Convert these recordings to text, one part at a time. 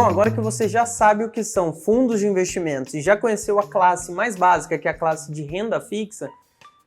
Bom, agora que você já sabe o que são fundos de investimentos e já conheceu a classe mais básica, que é a classe de renda fixa,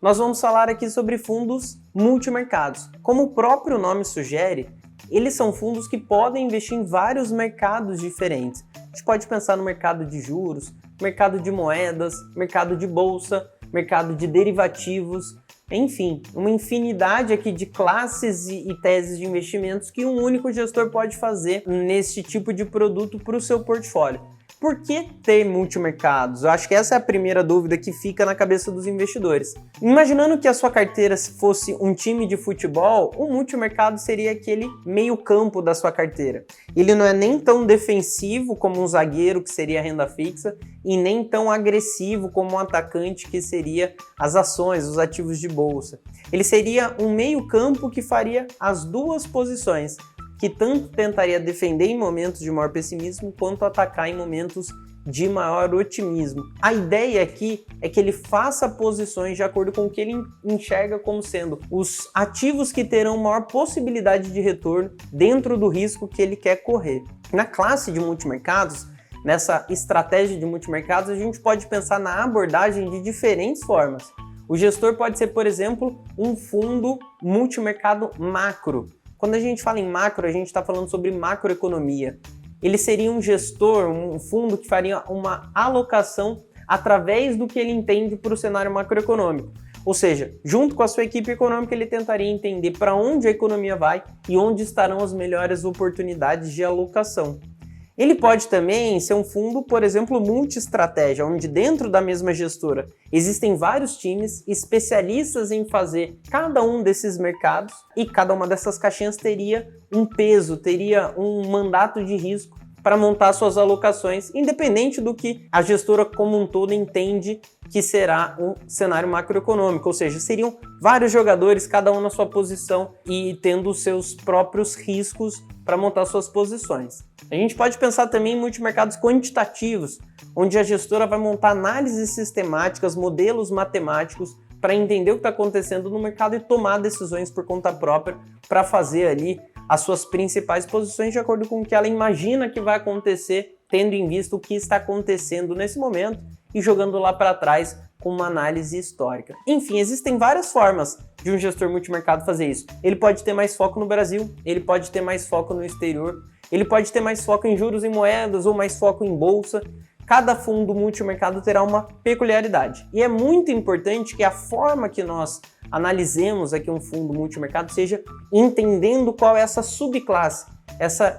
nós vamos falar aqui sobre fundos multimercados. Como o próprio nome sugere, eles são fundos que podem investir em vários mercados diferentes. A gente pode pensar no mercado de juros, mercado de moedas, mercado de bolsa, mercado de derivativos, enfim, uma infinidade aqui de classes e teses de investimentos que um único gestor pode fazer nesse tipo de produto para o seu portfólio. Por que ter multimercados? Eu acho que essa é a primeira dúvida que fica na cabeça dos investidores. Imaginando que a sua carteira fosse um time de futebol, o multimercado seria aquele meio campo da sua carteira. Ele não é nem tão defensivo como um zagueiro, que seria a renda fixa, e nem tão agressivo como um atacante, que seria as ações, os ativos de bolsa. Ele seria um meio campo que faria as duas posições, que tanto tentaria defender em momentos de maior pessimismo, quanto atacar em momentos de maior otimismo. A ideia aqui é que ele faça posições de acordo com o que ele enxerga como sendo os ativos que terão maior possibilidade de retorno dentro do risco que ele quer correr. Na classe de multimercados, nessa estratégia de multimercados, a gente pode pensar na abordagem de diferentes formas. O gestor pode ser, por exemplo, um fundo multimercado macro. Quando a gente fala em macro, a gente está falando sobre macroeconomia. Ele seria um gestor, um fundo que faria uma alocação através do que ele entende para o cenário macroeconômico. Ou seja, junto com a sua equipe econômica, ele tentaria entender para onde a economia vai e onde estarão as melhores oportunidades de alocação. Ele pode também ser um fundo, por exemplo, multi-estratégia, onde dentro da mesma gestora existem vários times especialistas em fazer cada um desses mercados, e cada uma dessas caixinhas teria um peso, teria um mandato de risco para montar suas alocações, independente do que a gestora como um todo entende que será o cenário macroeconômico, ou seja, seriam vários jogadores, cada um na sua posição e tendo os seus próprios riscos para montar suas posições. A gente pode pensar também em multimercados quantitativos, onde a gestora vai montar análises sistemáticas, modelos matemáticos para entender o que está acontecendo no mercado e tomar decisões por conta própria para fazer ali as suas principais posições de acordo com o que ela imagina que vai acontecer, tendo em vista o que está acontecendo nesse momento e jogando lá para trás com uma análise histórica. Enfim, existem várias formas de um gestor multimercado fazer isso. Ele pode ter mais foco no Brasil, ele pode ter mais foco no exterior, ele pode ter mais foco em juros e moedas ou mais foco em bolsa. Cada fundo multimercado terá uma peculiaridade. E é muito importante que a forma que nós analisemos aqui um fundo multimercado seja entendendo qual é essa subclasse,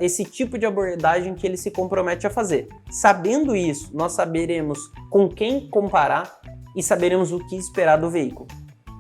esse tipo de abordagem que ele se compromete a fazer. Sabendo isso, nós saberemos com quem comparar e saberemos o que esperar do veículo.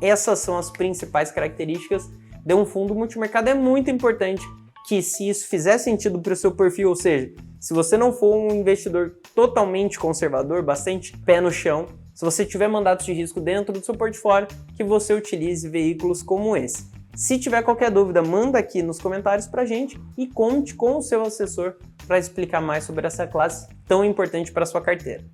Essas são as principais características de um fundo multimercado. É muito importante que, se isso fizer sentido para o seu perfil, ou seja, se você não for um investidor totalmente conservador, bastante pé no chão, se você tiver mandatos de risco dentro do seu portfólio, que você utilize veículos como esse. Se tiver qualquer dúvida, manda aqui nos comentários pra gente e conte com o seu assessor para explicar mais sobre essa classe tão importante para sua carteira.